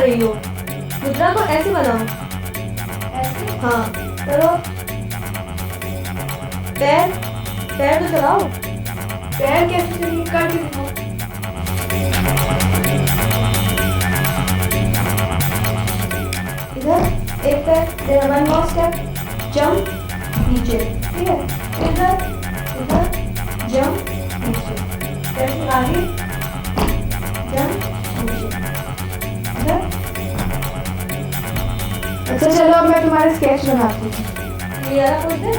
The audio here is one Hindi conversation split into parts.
रही हो। मुद्रा को ऐसे बनाओ। ऐसे? हाँ करो। पैर पैर तो चलाओ। पैर कैसे चलिए, करके दिखाओ। इधर एक पैर, then one more step, jump नीचे, ठीक है। इधर इधर जंप नीचे, फिर आगे जंप नीचे, इधर। अच्छा चलो अब मैं तुम्हारे स्केच बनाती हूँ। ये वाला पोज है।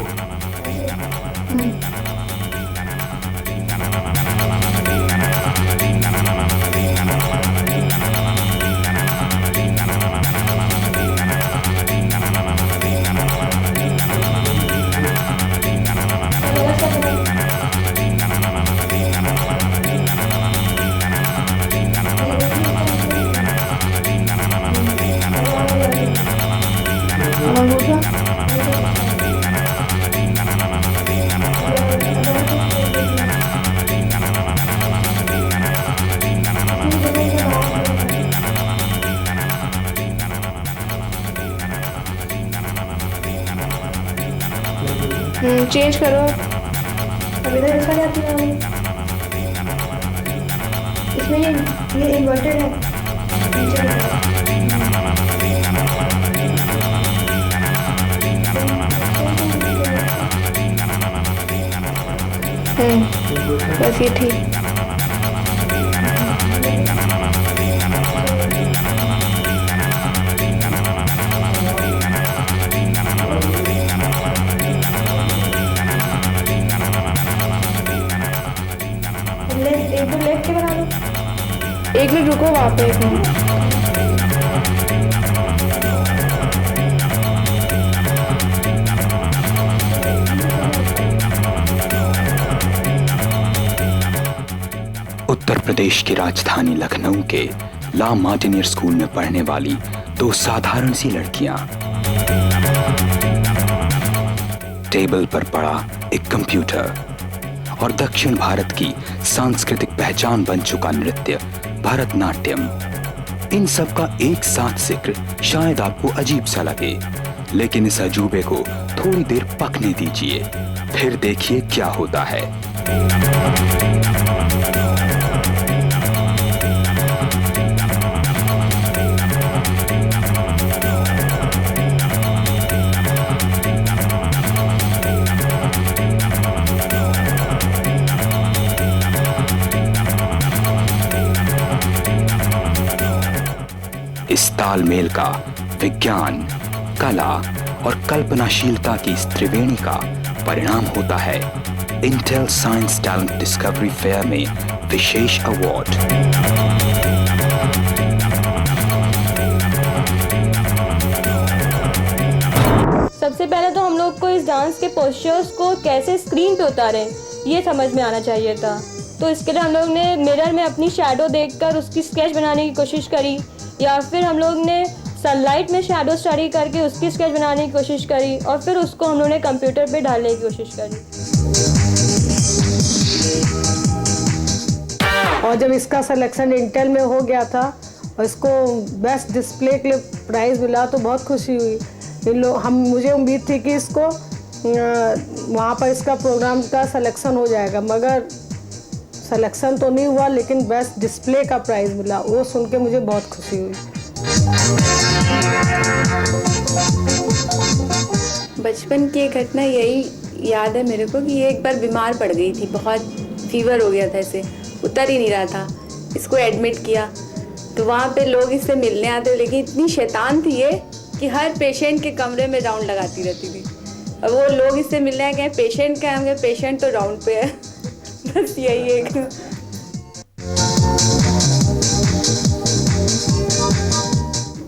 चेंज करो। अब इधर ऐसा जाती है। इसमें ये इन्वर्टेड है। बस ये ठीक। एक दो लेट के बना लो। एक मिनट रुको, वहाँ पे एक मिनट। उत्तर प्रदेश की राजधानी लखनऊ के ला मार्टिनियर स्कूल में पढ़ने वाली दो साधारण सी लड़कियां। टेबल पर पड़ा एक कंप्यूटर और दक्षिण भारत की सांस्कृतिक पहचान बन चुका नृत्य भरतनाट्यम। इन सब का एक साथ जिक्र शायद आपको अजीब सा लगे, लेकिन इस अजूबे को थोड़ी देर पकने दीजिए, फिर देखिए क्या होता है। इस तालमेल का विज्ञान, कला और कल्पनाशीलता की इस त्रिवेणी का परिणाम होता है Intel science talent discovery fair में विशेष अवार्ड। सबसे पहले तो हम लोग को इस डांस के पोस्चर्स को कैसे स्क्रीन पे उतारें ये समझ में आना चाहिए था। तो इसके लिए हम लोग ने मिरर में अपनी शैडो देखकर उसकी स्केच बनाने की कोशिश करी, या फिर हम लोग ने सनलाइट में शैडो स्टडी करके उसकी स्केच बनाने की कोशिश करी, और फिर उसको हम लोग ने कंप्यूटर पे डालने की कोशिश करी। और जब इसका सिलेक्शन इंटेल में हो गया था और इसको बेस्ट डिस्प्ले के लिए प्राइज़ मिला तो बहुत खुशी हुई। मुझे उम्मीद थी कि इसको वहाँ पर इसका प्रोग्राम का सिलेक्शन हो जाएगा, मगर सिलेक्शन तो नहीं हुआ, लेकिन बेस्ट डिस्प्ले का प्राइज़ मिला। वो सुन के मुझे बहुत खुशी हुई। बचपन की एक घटना यही याद है मेरे को कि ये एक बार बीमार पड़ गई थी, बहुत फीवर हो गया था, इसे उतर ही नहीं रहा था। इसको एडमिट किया तो वहाँ पे लोग इससे मिलने आते, लेकिन इतनी शैतान थी ये कि हर पेशेंट के कमरे में राउंड लगाती रहती थी। और वो लोग इससे मिलने आ गए, पेशेंट क्या है, पेशेंट तो राउंड पे है। बस यही एक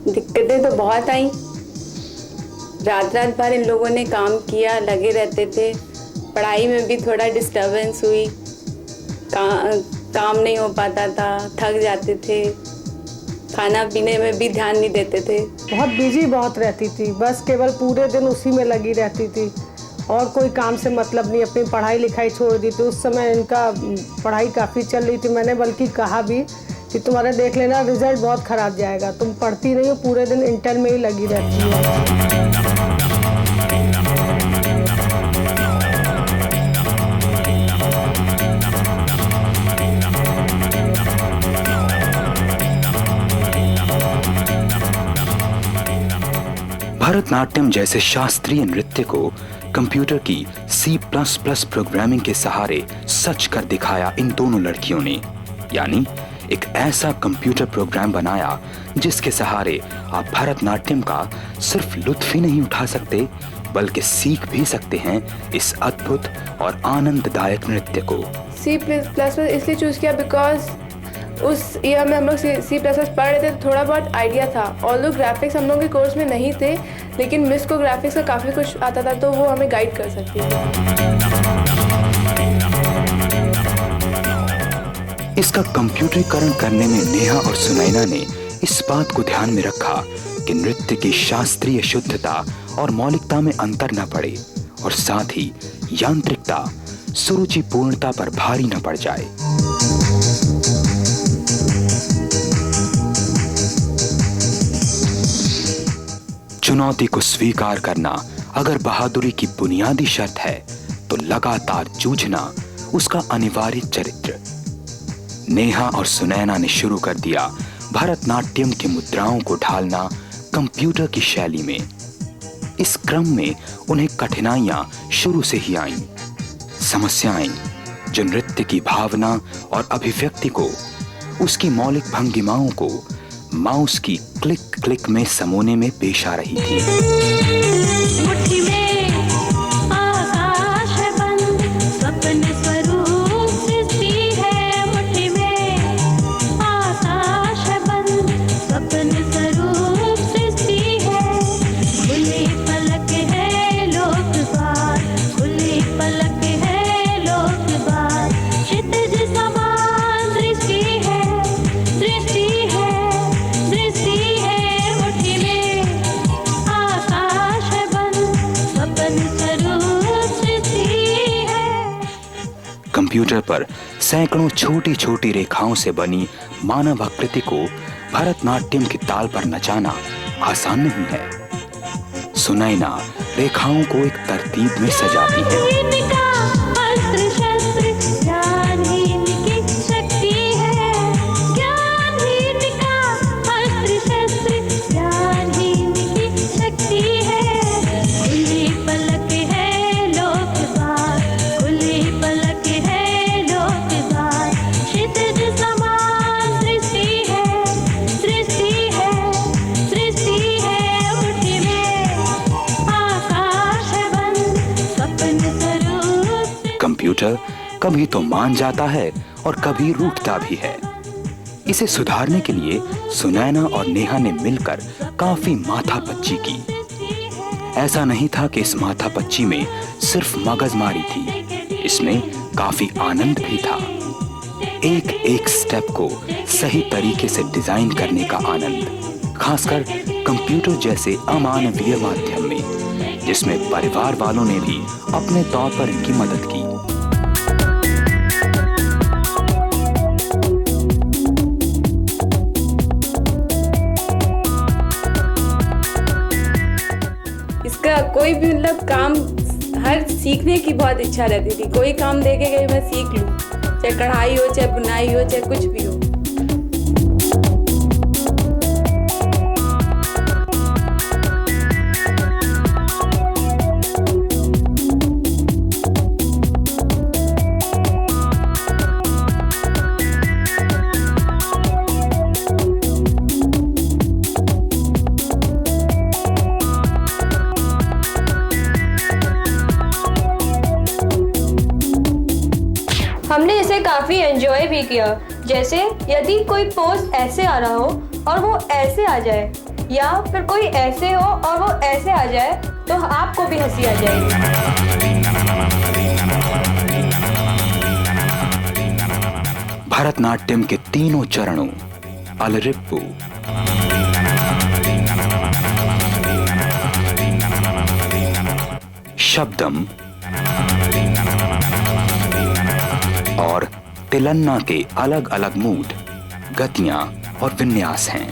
दिक्कतें तो बहुत आई। रात रात भर इन लोगों ने काम किया, लगे रहते थे। पढ़ाई में भी थोड़ा डिस्टर्बेंस हुई, काम नहीं हो पाता था, थक जाते थे, खाना पीने में भी ध्यान नहीं देते थे। बहुत बिजी बहुत रहती थी, बस केवल पूरे दिन उसी में लगी रहती थी और कोई काम से मतलब नहीं। अपनी पढ़ाई लिखाई छोड़ दी थी। उस समय इनका पढ़ाई काफ़ी चल रही थी। मैंने बल्कि कहा भी कि तुम्हारा देख लेना रिजल्ट बहुत खराब जाएगा, तुम पढ़ती नहीं हो, पूरे दिन इंटर में ही लगी रहती हो। भरतनाट्यम जैसे शास्त्रीय नृत्य को कंप्यूटर की C++ प्रोग्रामिंग के सहारे सच कर दिखाया इन दोनों लड़कियों ने। यानी एक ऐसा कंप्यूटर प्रोग्राम बनाया जिसके सहारे आप भरतनाट्यम का सिर्फ लुत्फ ही नहीं उठा सकते बल्कि सीख भी सकते हैं इस अद्भुत और आनंददायक नृत्य को। C++ इसलिए चूज़ किया बिकॉज उस ईयर में हम लोग C++ पढ़ रहे थे, थोड़ा बहुत आइडिया था। ऑल्दो ग्राफिक्स हम लोग के कोर्स में नहीं थे, लेकिन मिस को ग्राफिक्स का काफ़ी कुछ आता था, तो वो हमें गाइड कर सकती थी। इसका कंप्यूटरीकरण करने में नेहा और सुनैना ने इस बात को ध्यान में रखा कि नृत्य की शास्त्रीय शुद्धता और मौलिकता में अंतर न पड़े और साथ ही यांत्रिकता सुरुचिपूर्णता पर भारी न पड़ जाए। चुनौती को स्वीकार करना अगर बहादुरी की बुनियादी शर्त है तो लगातार जूझना उसका अनिवार्य चरित्र। नेहा और सुनैना ने शुरू कर दिया भरतनाट्यम की मुद्राओं को ढालना कंप्यूटर की शैली में। इस क्रम में उन्हें कठिनाइयां शुरू से ही आईं, समस्याएं जो नृत्य की भावना और अभिव्यक्ति को, उसकी मौलिक भंगिमाओं को माउस की क्लिक क्लिक में समोने में पेश आ रही थी। मुट्ठी में आकाश है बंद, सपने स्वरूप सृष्टि है। मुट्ठी में आकाश है बंद, सपने स्वरूप सृष्टि है। खुली पलक है लोकबार, खुली पलक है लोकबार। क्षितिज समान दृष्टि है, दृष्टि है, दृष्टि है। मुट्ठी में आकाश है बंद, सपने स्वरूप सृष्टि है। कंप्यूटर पर सैकड़ों छोटी छोटी रेखाओं से बनी मानव आकृति को भरतनाट्यम की ताल पर नचाना आसान नहीं है। सुनैना रेखाओं को एक तरतीब में सजाती है। इनका अस्त्र शस्त्र ज्ञानहीन की शक्ति है, ज्ञानहीन का अस्त्र शस्त्र ज्ञानहीन की शक्ति है। खुली पलक है लोकबार, खुली पलक है लोकबार। क्षितिज समान दृष्टि है, दृष्टि है, दृष्टि है। मुट्ठी में आकाश है बंद, सपने स्वरूप। कंप्यूटर कभी तो मान जाता है और कभी रूठता भी है। इसे सुधारने के लिए सुनैना और नेहा ने मिलकर काफी माथापच्ची की। ऐसा नहीं था कि इस माथापच्ची में सिर्फ मगजमारी थी, इसमें काफी आनंद भी था। एक एक स्टेप को सही तरीके से डिजाइन करने का आनंद, खासकर कंप्यूटर जैसे अमानवीय माध्यम में, जिसमें परिवार वालों ने भी अपने तौर पर इनकी मदद की। इसका कोई भी मतलब काम, हर सीखने की बहुत इच्छा रहती थी। कोई काम देके गई मैं सीख लूँ, चाहे कढ़ाई हो, चाहे बुनाई हो, चाहे कुछ भी हो। हमने इसे काफ़ी एंजॉय भी किया। जैसे यदि कोई पोज ऐसे आ रहा हो और वो ऐसे आ जाए, या फिर कोई ऐसे हो और वो ऐसे आ जाए, तो आपको भी हंसी आ जाएगी। भरतनाट्यम के तीनों चरणों अलरिप्पु, शब्दम और तिलन्ना के अलग अलग मूड गतियां और विन्यास हैं।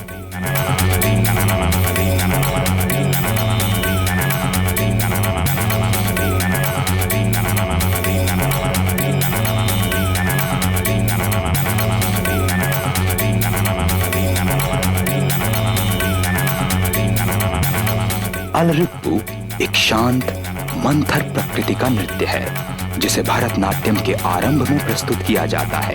अलरिप्पू एक शांत मंथर प्रकृति का नृत्य है जिसे भरतनाट्यम के आरंभ में प्रस्तुत किया जाता है।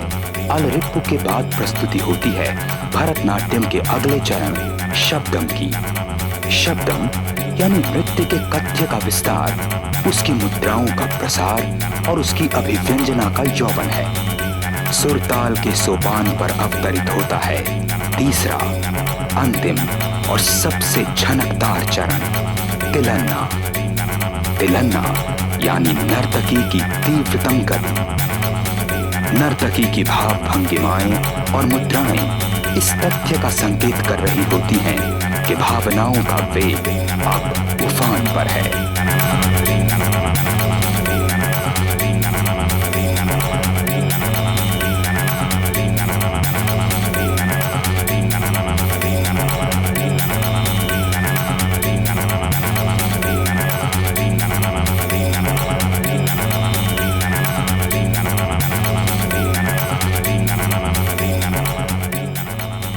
अलरिप्पू के बाद प्रस्तुति होती है भरतनाट्यम के अगले चरण शब्दम की। शब्दम यानी नृत्य के कथ्य का विस्तार, उसकी मुद्राओं का प्रसार और उसकी अभिव्यंजना का यौवन है। सुरताल के सोपान पर अवतरित होता है तीसरा, अंतिम और सबसे झनकदार चरण तिलन्ना। तिलन्ना यानी नर्तकी की तीव्रतम गति। नर्तकी की भाव भंगिमाएं और मुद्राएं इस तथ्य का संकेत कर रही होती हैं कि भावनाओं का वेग अब उफान पर है।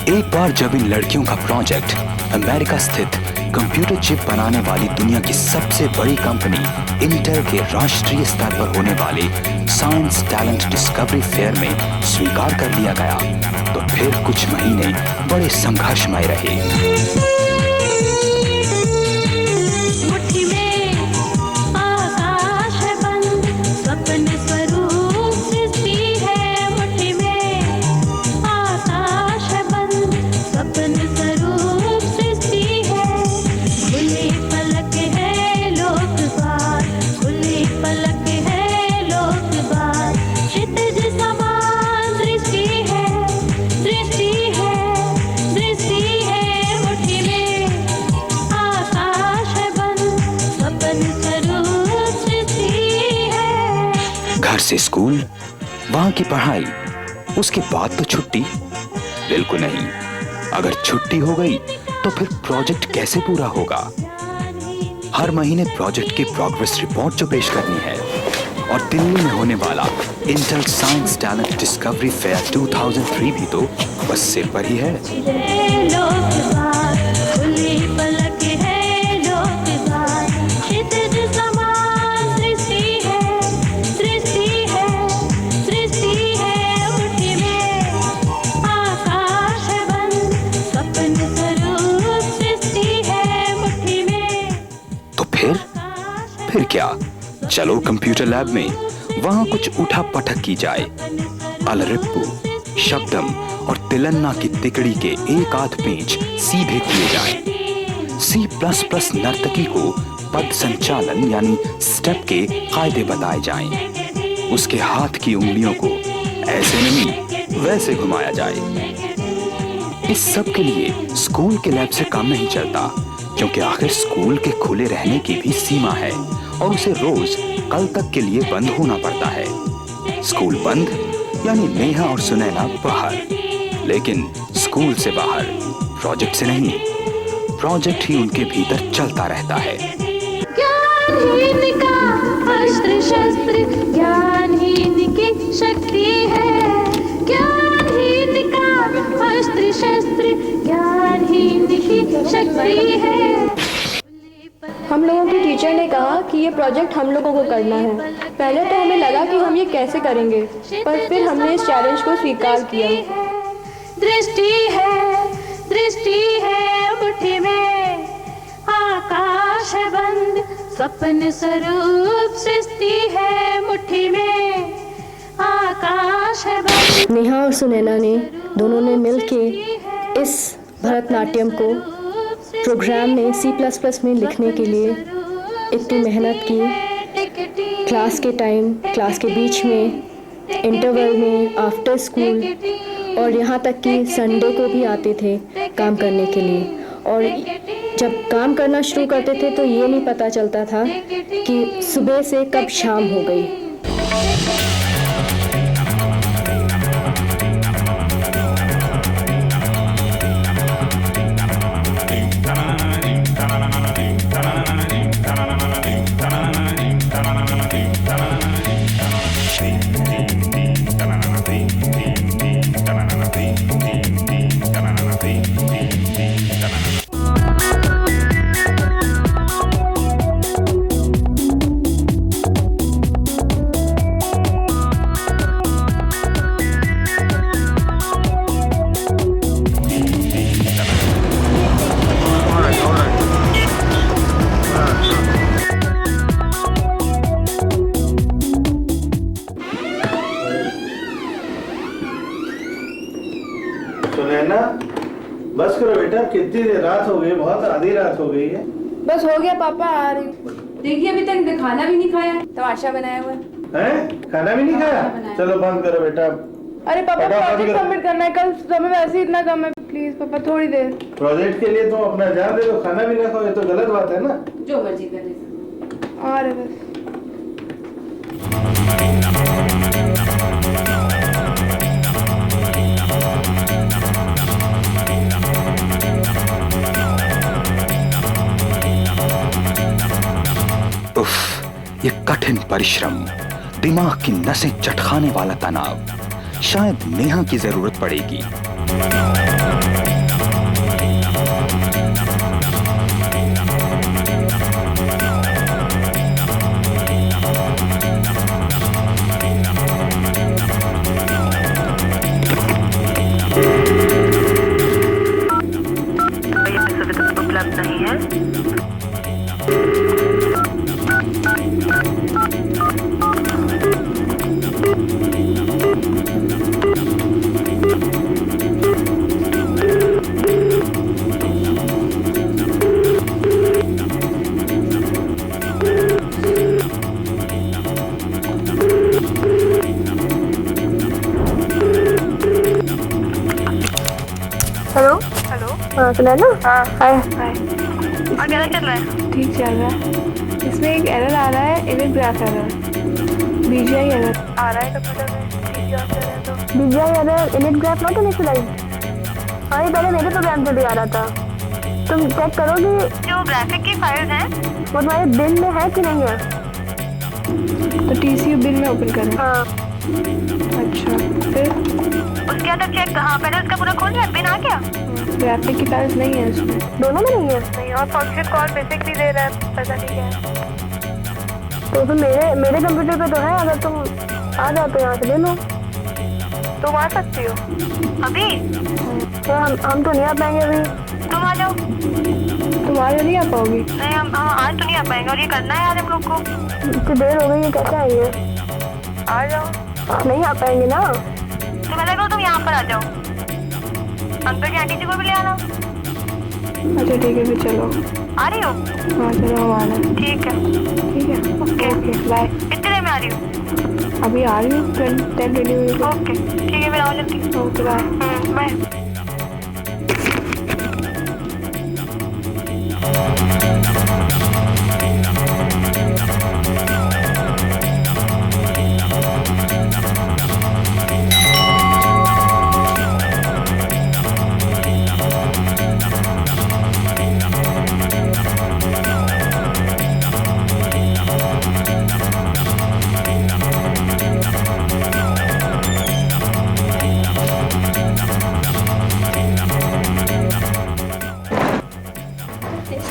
एक बार जब इन लड़कियों का प्रोजेक्ट अमेरिका स्थित कंप्यूटर चिप बनाने वाली दुनिया की सबसे बड़ी कंपनी इंटेल के राष्ट्रीय स्तर पर होने वाले साइंस टैलेंट डिस्कवरी फेयर में स्वीकार कर लिया गया, तो फिर कुछ महीने बड़े संघर्षमय रहे। मुट्ठी में आकाश बंद सपन स्वरूप सृष्टि है। मुट्ठी में आकाश बंद सपन स्वरूप सृष्टि है। खुली पलक है लोकद्वार, खुली पलक है लोकद्वार। क्षितिज समान दृष्टि है, दृष्टि है, दृष्टि है। मुट्ठी में आकाश बंद सपन स्वरूप सृष्टि है। घर से स्कूल, वहां की पढ़ाई, उसके बाद तो छुट्टी? बिल्कुल नहीं। अगर छुट्टी हो गई तो फिर प्रोजेक्ट कैसे पूरा होगा? हर महीने प्रोजेक्ट की प्रोग्रेस रिपोर्ट जो पेश करनी है, और दिल्ली में होने वाला Intel science talent discovery fair 2003 भी तो बस सिर पर ही है। लोकद्वार खुली पलक है लोकद्वार। क्षितिज समान दृष्टि है, दृष्टि है, दृष्टि है। मुट्ठी में आकाश बंद सपन स्वरूप सृष्टि है। मुट्ठी में तो फिर क्या? चलो कंप्यूटर लैब में, वहां कुछ उठा पटक की जाए। अलरिप्पू, शब्दम और तिलन्ना की तिकड़ी के एक आध पेंच सीधे किए जाएं। C++ नर्तकी को पद संचालन यानी स्टेप के कायदे बताए जाएं। उसके हाथ की उंगलियों को ऐसे नहीं वैसे घुमाया जाए। इस सब के लिए स्कूल के लैब से काम नहीं चलता, क्योंकि आखिर स्कूल के खुले रहने की भी सीमा है और उसे रोज कल तक के लिए बंद होना पड़ता है। स्कूल बंद यानी नेहा और सुनैना बाहर, लेकिन स्कूल से बाहर, प्रोजेक्ट से नहीं। प्रोजेक्ट ही उनके भीतर चलता रहता है। ज्ञानहीन का अस्त्र शस्त्र ज्ञानहीन की शक्ति है। ज्ञानहीन का अस्त्र शस्त्र ज्ञानहीन की शक्ति है। हम लोगों की टीचर ने कहा कि ये प्रोजेक्ट हम लोगों को करना है। पहले तो हमें लगा कि हम ये कैसे करेंगे, पर फिर हमने इस चैलेंज को स्वीकार किया। दृष्टि है, दृष्टि है। मुट्ठी में आकाश बंद सपन स्वरूप सृष्टि है। मुट्ठी में आकाश बंद। नेहा और सुनैना ने दोनों ने मिलके इस भरतनाट्यम को प्रोग्राम में C++ में लिखने के लिए इतनी मेहनत की। क्लास के टाइम, क्लास के बीच में, इंटरवल में, आफ्टर स्कूल, और यहाँ तक कि संडे को भी आते थे काम करने के लिए। और जब काम करना शुरू करते थे तो ये नहीं पता चलता था कि सुबह से कब शाम हो गई। नैना बस करो बेटा, कितनी देर रात हो गई, बहुत आधी रात हो गई है। बस हो गया पापा, आ रही हूँ। देखिए अभी तक खाना भी नहीं खाया, तमाशा बनाया हुआ हैं? खाना भी नहीं खाया? चलो बंद करो बेटा। अरे पापा प्रोजेक्ट सबमिट करना है कल, समय वैसे ही इतना कम है, प्लीज पापा थोड़ी देर। प्रोजेक्ट के लिए तुम अपना जान दे दो, खाना भी ना खाओ, ये तो गलत बात है ना। जो मर्जी करे। आ रहे बस। उफ, ये कठिन परिश्रम, दिमाग की नसें चटखाने वाला तनाव, शायद नेहा की जरूरत पड़ेगी। उपलब्ध नहीं है। हेलो हेलो, हाँ सुना ना। हाँ हाय हाय। और कैसा चल रहा है? ठीक चल रहा है। इसमें एक एरर आ रहा है, image graph error, BGI error आ रहा है कंप्यूटर में, ठीक है कर रहे हैं तो। BGI error, image graph not initialise. हाँ ये पहले मेरे प्रोग्राम से भी आ रहा था। तुम चेक करो कि जो ग्राफिक की फाइल्स हैं वो तुम्हारे बिल में है कि नहीं है। तो टीसीयू बिल में ओपन करें। हाँ अच्छा, फिर उसके अंदर चेक कहाँ, पहले उसका पूरा खोल लिया, बिन आ गया? ग्राफिक की फाइल्स नहीं है उसमें, दोनों में नहीं है। नहीं, और फंक्शन कॉल बेसिक भी दे रहा है, पता नहीं क्या है। तो फिर मेरे कंप्यूटर पे तो है, अगर तुम आ जाओ तो यहाँ से ले लो। तुम आ सकती हो अभी? तो हम तो नहीं आ पाएंगे अभी। तुम आ जाओ। तुम आज नहीं आ पाओगी? नहीं, हम आज तो नहीं आ पाएंगे, और ये करना है आज हम लोग को। इतनी देर हो गई है, कैसे आएंगे? आ जाओ। नहीं आ पाएंगे ना। तो पहले करो तुम यहाँ पर आ जाओ, अंकल जी आंटी जी को भी ले आना। अच्छा ठीक है, फिर चलो। आ रही हो? हाँ चलो हम आ रहे हैं। ठीक है, ठीक है, ओके ओके बाय। कितनी देर में आ रही हो? अभी आ रही हूँ 10-20 मिनट। ओके ठीक है, फिर आओ जल्दी। Okay bye. बाय।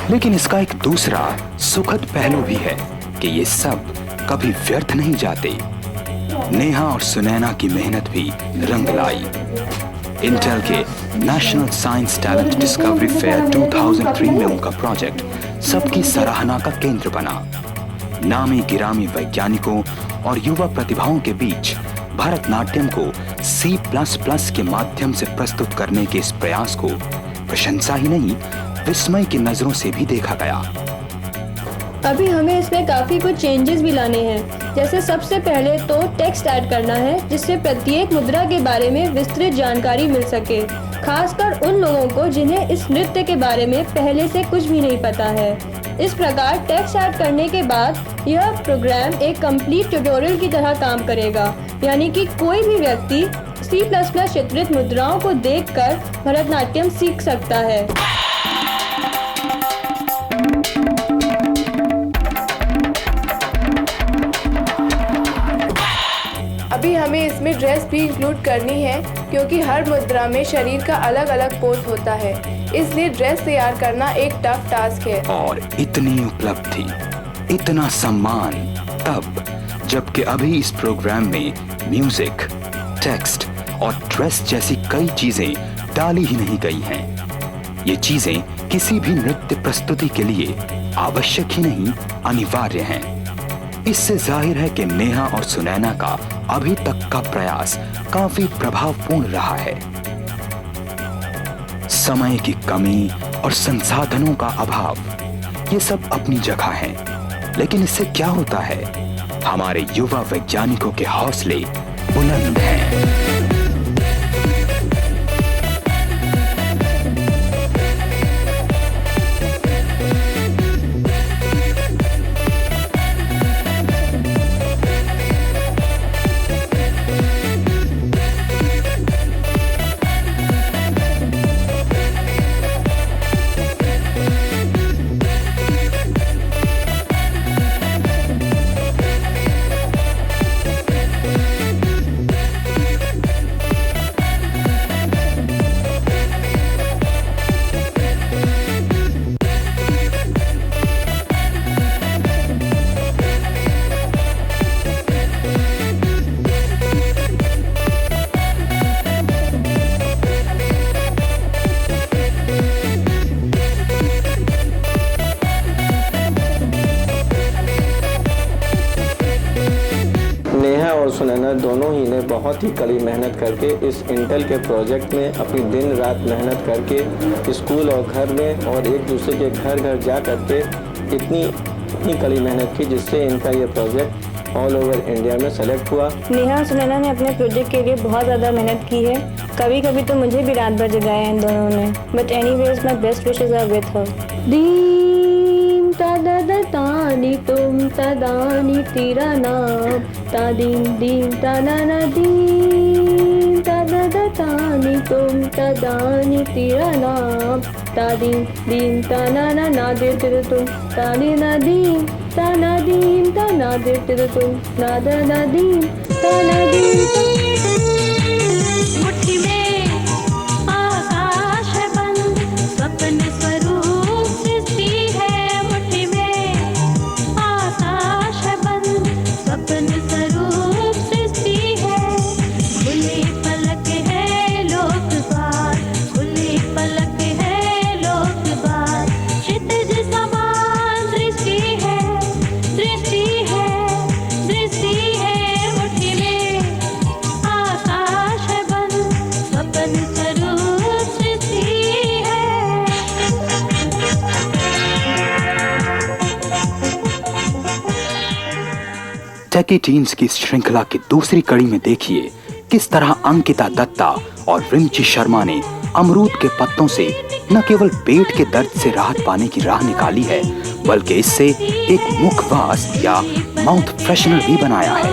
लेकिन इसका एक दूसरा सुखद पहलू भी है कि ये सब कभी व्यर्थ नहीं जाते। नेहा और सुनैना की मेहनत भी रंग लाई। इंटेल के national science talent discovery fair 2003 में उनका प्रोजेक्ट सबकी सराहना का केंद्र बना। नामी गिरामी वैज्ञानिकों और युवा प्रतिभाओं के बीच भरतनाट्यम को C++ के माध्यम से प्रस्तुत करने के इस प्रयास को प्रशंसा ही नहीं, विस्मय की नजरों से भी देखा गया। अभी हमें इसमें काफ़ी कुछ चेंजेस भी लाने हैं। जैसे सबसे पहले तो टेक्स्ट ऐड करना है, जिससे प्रत्येक मुद्रा के बारे में विस्तृत जानकारी मिल सके, खासकर उन लोगों को जिन्हें इस नृत्य के बारे में पहले से कुछ भी नहीं पता है। इस प्रकार टेक्स्ट ऐड करने के बाद यह प्रोग्राम एक कंप्लीट ट्यूटोरियल की तरह काम करेगा, यानी कि कोई भी व्यक्ति C++ चित्रित मुद्राओं को देखकर भरतनाट्यम सीख सकता है। अभी हमें इसमें ड्रेस भी इंक्लूड करनी है, क्योंकि हर मुद्रा में शरीर का अलग अलग पोज होता है, इसलिए ड्रेस तैयार करना एक टफ टास्क है। और इतनी उपलब्धि, इतना सम्मान तब जबकि अभी इस प्रोग्राम में म्यूजिक, टेक्स्ट और ड्रेस जैसी कई चीजें डाली ही नहीं गई हैं। ये चीजें किसी भी नृत्य प्रस्तुति के लिए आवश्यक ही नहीं, अनिवार्य हैं। इससे जाहिर है कि नेहा और सुनैना का अभी तक का प्रयास काफी प्रभावपूर्ण रहा है। समय की कमी और संसाधनों का अभाव, ये सब अपनी जगह है, लेकिन इससे क्या होता है? हमारे युवा वैज्ञानिकों के हौसले बुलंद हैं। नेहा और सुनैना दोनों ही ने बहुत ही कड़ी मेहनत करके इस इंटेल के प्रोजेक्ट में अपनी दिन रात मेहनत करके स्कूल और घर में और एक दूसरे के घर घर जा करके इतनी कड़ी मेहनत की, जिससे इनका ये प्रोजेक्ट ऑल ओवर इंडिया में सेलेक्ट हुआ। नेहा और सुनैना ने अपने प्रोजेक्ट के लिए बहुत ज़्यादा मेहनत की है। कभी कभी तो मुझे भी रात भर जगाया है इन दोनों ने, but anyways my best wishes are with her. दीम तादानी तुम तदानी तेरा नाम तादीम दीम ताना दीम तादानी तुम तदानी तेरा नाम तादीम दीम ताना ना दे तेरे तुम तानी ना दीम ताना दीम ताना दे तेरे तुम नादा ना दीम ताना दीम। मुट्ठी में आकाश है बंद सपने स्वरूप सृष्टि है। मुट्ठी में आकाश है बंद सपने स्वरूप सृष्टि है। खुली पलक है लोक द्वार, खुली पलक है लोक द्वार। क्षितिज समान दृष्टि है, दृष्टि है, दृष्टि है। मुट्ठी में आकाश है बंद सपने स्वरूप सृष्टि है। टेकी टीन्स की इस श्रृंखला की दूसरी कड़ी में देखिए किस तरह अंकिता दत्ता और रिंची शर्मा ने अमरूद के पत्तों से न केवल पेट के दर्द से राहत पाने की राह निकाली है, बल्कि इससे एक मुखवास या माउथ फ्रेशनर भी बनाया है।